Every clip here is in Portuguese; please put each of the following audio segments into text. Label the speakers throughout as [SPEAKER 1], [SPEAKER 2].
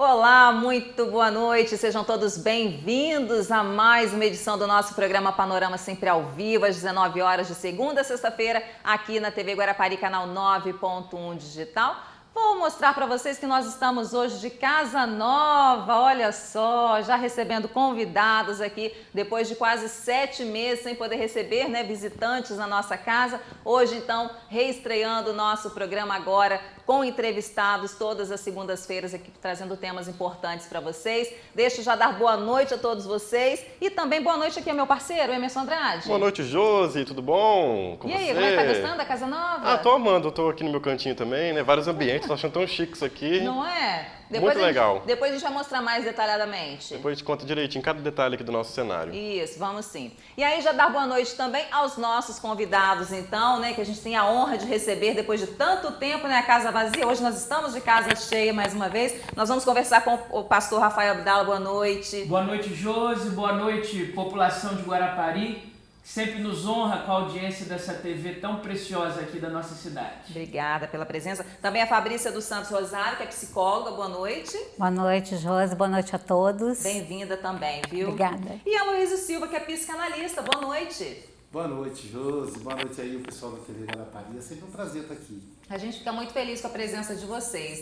[SPEAKER 1] Olá, muito boa noite, sejam todos bem-vindos a mais uma edição do nosso programa Panorama, sempre ao vivo, às 19 horas de segunda a sexta-feira, aqui na TV Guarapari, canal 9.1 Digital. Vou mostrar para vocês que nós estamos hoje de casa nova, olha só, já recebendo convidados aqui, depois de quase 7 meses sem poder receber, visitantes na nossa casa. Hoje, então, reestreando o nosso programa agora, com entrevistados todas as segundas-feiras aqui, trazendo temas importantes para vocês. Deixa eu já dar boa noite a todos vocês e também boa noite aqui ao meu parceiro, Emerson Andrade.
[SPEAKER 2] Boa noite, Josi, tudo bom?
[SPEAKER 1] E aí, como é que tá gostando da casa nova?
[SPEAKER 2] Tô amando, tô aqui no meu cantinho também, Vários ambientes, tô achando tão chique isso aqui.
[SPEAKER 1] Não é?
[SPEAKER 2] Muito legal.
[SPEAKER 1] Depois a gente vai mostrar mais detalhadamente.
[SPEAKER 2] Depois a gente conta direitinho cada detalhe aqui do nosso cenário.
[SPEAKER 1] Isso, vamos sim. E aí já dar boa noite também aos nossos convidados, então, que a gente tem a honra de receber depois de tanto tempo, a casa vazia. Hoje nós estamos de casa cheia mais uma vez. Nós vamos conversar com o pastor Rafael Abdala. Boa noite.
[SPEAKER 3] Boa noite, Josi. Boa noite, população de Guarapari. Sempre nos honra com a audiência dessa TV tão preciosa aqui da nossa cidade.
[SPEAKER 1] Obrigada pela presença. Também a Fabrícia dos Santos Rosário, que é psicóloga. Boa noite.
[SPEAKER 4] Boa noite, Josi. Boa noite a todos.
[SPEAKER 1] Bem-vinda também, viu?
[SPEAKER 4] Obrigada.
[SPEAKER 1] E a Luísa Silva, que é psicanalista. Boa noite.
[SPEAKER 5] Boa noite, Josi. Boa noite aí o pessoal da TV Guarapari. É sempre um prazer estar aqui.
[SPEAKER 1] A gente fica muito feliz com a presença de vocês,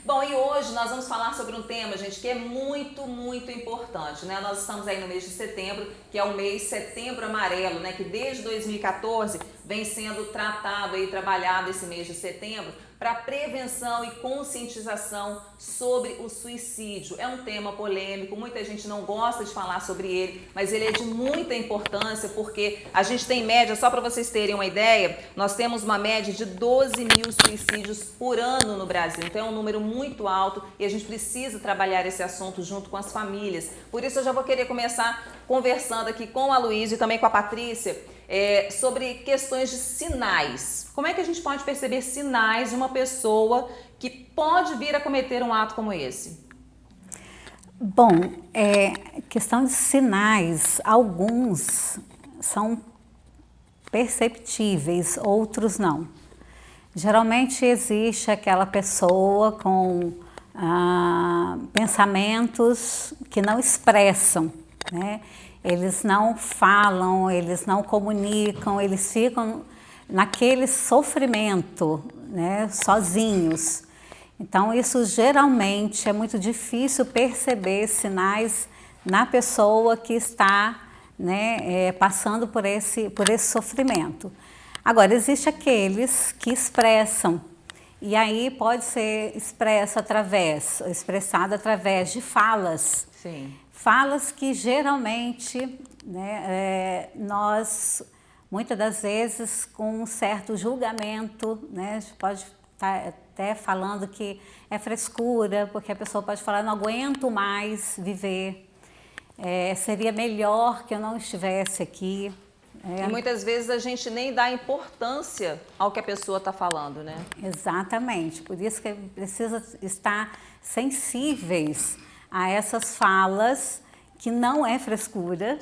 [SPEAKER 1] Bom, e hoje nós vamos falar sobre um tema, gente, que é muito, muito importante, Nós estamos aí no mês de setembro, que é o mês Setembro Amarelo, que desde 2014 vem sendo tratado e trabalhado esse mês de setembro para prevenção e conscientização sobre o suicídio. É um tema polêmico, muita gente não gosta de falar sobre ele, mas ele é de muita importância porque a gente tem média, só para vocês terem uma ideia, nós temos uma média de 12 mil suicídios por ano no Brasil. Então é um número muito alto e a gente precisa trabalhar esse assunto junto com as famílias. Por isso eu já vou querer começar conversando aqui com a Luísa e também com a Patrícia sobre questões de sinais. Como é que a gente pode perceber sinais de uma pessoa que pode vir a cometer um ato como esse?
[SPEAKER 4] Bom, questão de sinais, alguns são perceptíveis, outros não. Geralmente existe aquela pessoa com pensamentos que não expressam, Eles não falam, eles não comunicam, eles ficam naquele sofrimento, sozinhos. Então, isso geralmente é muito difícil perceber sinais na pessoa que está passando por esse sofrimento. Agora, existem aqueles que expressam, e aí pode ser expressado através de falas.
[SPEAKER 1] Sim.
[SPEAKER 4] Falas que geralmente nós, muitas das vezes, com um certo julgamento, a gente pode estar até falando que é frescura, porque a pessoa pode falar, não aguento mais viver, seria melhor que eu não estivesse aqui.
[SPEAKER 1] E muitas vezes a gente nem dá importância ao que a pessoa está falando,
[SPEAKER 4] Exatamente, por isso que precisa estar sensíveis a essas falas que não é frescura,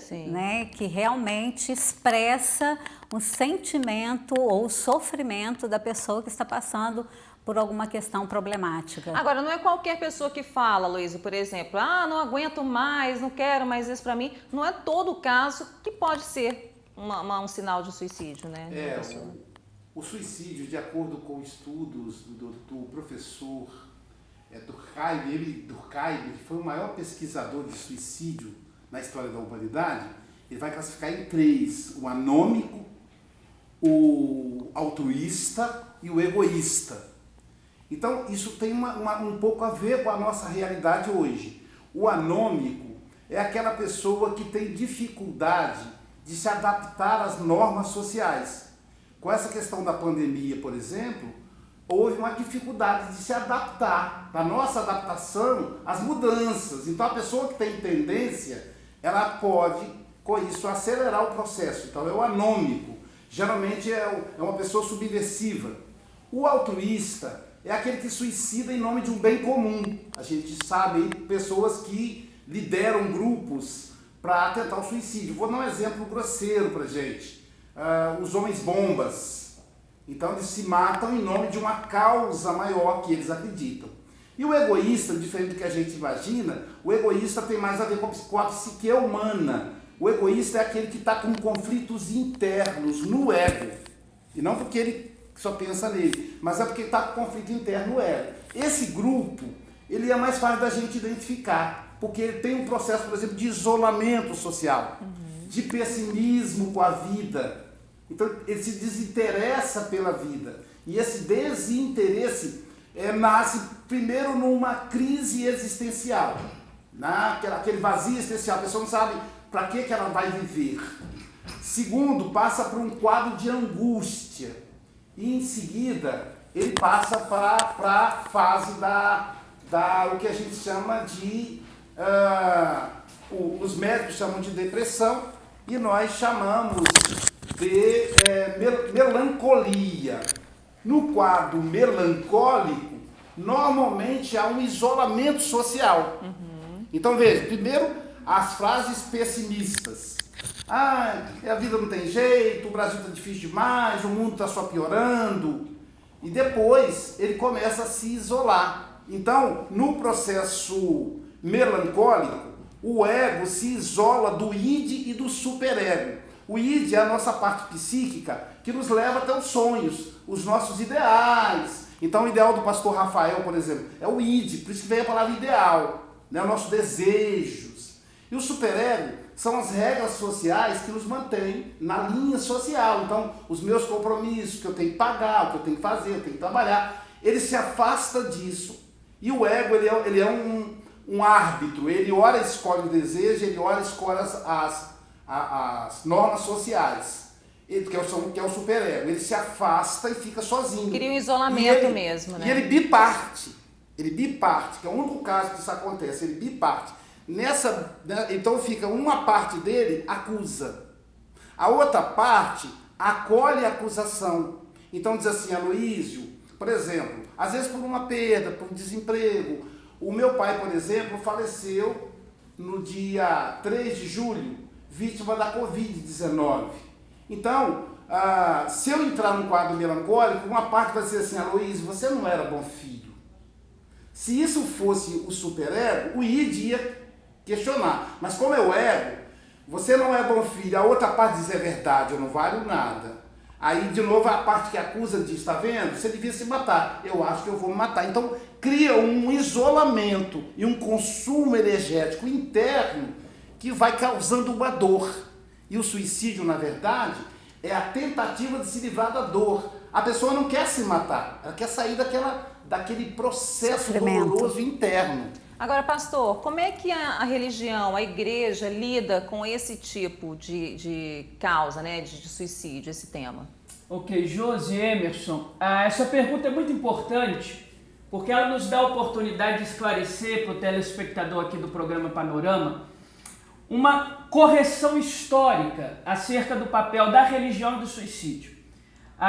[SPEAKER 4] que realmente expressa um sentimento ou sofrimento da pessoa que está passando por alguma questão problemática.
[SPEAKER 1] Agora, não é qualquer pessoa que fala, Luísa, por exemplo, não aguento mais, não quero mais isso para mim. Não é todo caso que pode ser um sinal de suicídio,
[SPEAKER 5] O suicídio, de acordo com estudos do professor Durkheim, que foi o maior pesquisador de suicídio na história da humanidade, ele vai classificar em 3, o anômico, o altruísta e o egoísta. Então, isso tem um pouco a ver com a nossa realidade hoje. O anômico é aquela pessoa que tem dificuldade de se adaptar às normas sociais. Com essa questão da pandemia, por exemplo, houve uma dificuldade de se adaptar, da nossa adaptação às mudanças. Então, a pessoa que tem tendência, ela pode, com isso, acelerar o processo. Então, é o anômico. Geralmente, é uma pessoa subversiva. O altruísta é aquele que suicida em nome de um bem comum. A gente sabe pessoas que lideram grupos para tentar o suicídio. Vou dar um exemplo grosseiro para a gente. Os homens bombas. Então, eles se matam em nome de uma causa maior que eles acreditam. E o egoísta, diferente do que a gente imagina, o egoísta tem mais a ver com a psique humana. O egoísta é aquele que está com conflitos internos no ego. E não porque ele só pensa nele, mas é porque está com conflito interno no ego. Esse grupo, ele é mais fácil da gente identificar, porque ele tem um processo, por exemplo, de isolamento social, de pessimismo com a vida. Então, ele se desinteressa pela vida. E esse desinteresse nasce primeiro numa crise existencial, aquele vazio existencial. A pessoa não sabe para que ela vai viver. Segundo, passa por um quadro de angústia. E em seguida, ele passa para a fase o que a gente chama de... os médicos chamam de depressão e nós chamamos de melancolia. No quadro melancólico, normalmente há um isolamento social. Então veja, primeiro as frases pessimistas. A vida não tem jeito, o Brasil está difícil demais, o mundo está só piorando. E depois ele começa a se isolar. Então, no processo melancólico, o ego se isola do id e do superego. O id é a nossa parte psíquica que nos leva até os sonhos, os nossos ideais. Então, o ideal do pastor Rafael, por exemplo, é o id, por isso que vem a palavra ideal, né? Os nossos desejos. E o superego são as regras sociais que nos mantêm na linha social. Então, os meus compromissos, que eu tenho que pagar, o que eu tenho que fazer, eu tenho que trabalhar, ele se afasta disso. E o ego, ele é um árbitro, ele ora escolhe o desejo, ele ora escolhe as normas sociais, que é o superego. Ele se afasta e fica sozinho.
[SPEAKER 1] Cria um isolamento mesmo, né?
[SPEAKER 5] E ele biparte, que é o único caso que isso acontece, ele biparte. Então fica uma parte dele acusa, a outra parte acolhe a acusação. Então diz assim, Aloísio, por exemplo, às vezes por uma perda, por um desemprego. O meu pai, por exemplo, faleceu no dia 3 de julho, vítima da Covid-19. Então, se eu entrar num quadro melancólico, uma parte vai ser assim, Aloísio, você não era bom filho. Se isso fosse o superego, o id ia questionar. Mas como é o ego, você não é bom filho, a outra parte diz, é verdade, eu não valho nada. Aí, de novo, a parte que acusa diz, está vendo? Você devia se matar. Eu acho que eu vou me matar. Então, cria um isolamento e um consumo energético interno que vai causando uma dor. E o suicídio, na verdade, é a tentativa de se livrar da dor. A pessoa não quer se matar, ela quer sair daquele processo doloroso interno.
[SPEAKER 1] Agora, pastor, como é que a religião, a igreja lida com esse tipo de causa, né, de suicídio, esse tema?
[SPEAKER 3] Ok, Josi e Emerson, essa pergunta é muito importante porque ela nos dá a oportunidade de esclarecer para o telespectador aqui do programa Panorama uma correção histórica acerca do papel da religião e do suicídio.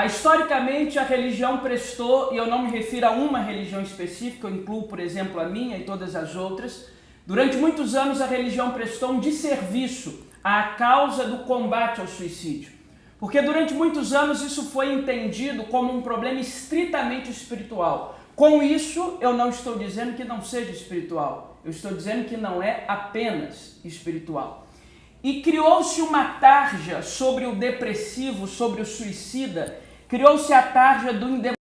[SPEAKER 3] Historicamente, a religião prestou, e eu não me refiro a uma religião específica, eu incluo, por exemplo, a minha e todas as outras, durante muitos anos a religião prestou um desserviço à causa do combate ao suicídio. Porque durante muitos anos isso foi entendido como um problema estritamente espiritual. Com isso, eu não estou dizendo que não seja espiritual, eu estou dizendo que não é apenas espiritual. E criou-se uma tarja sobre o depressivo, sobre o suicida, criou-se a tarja do endemoniamento.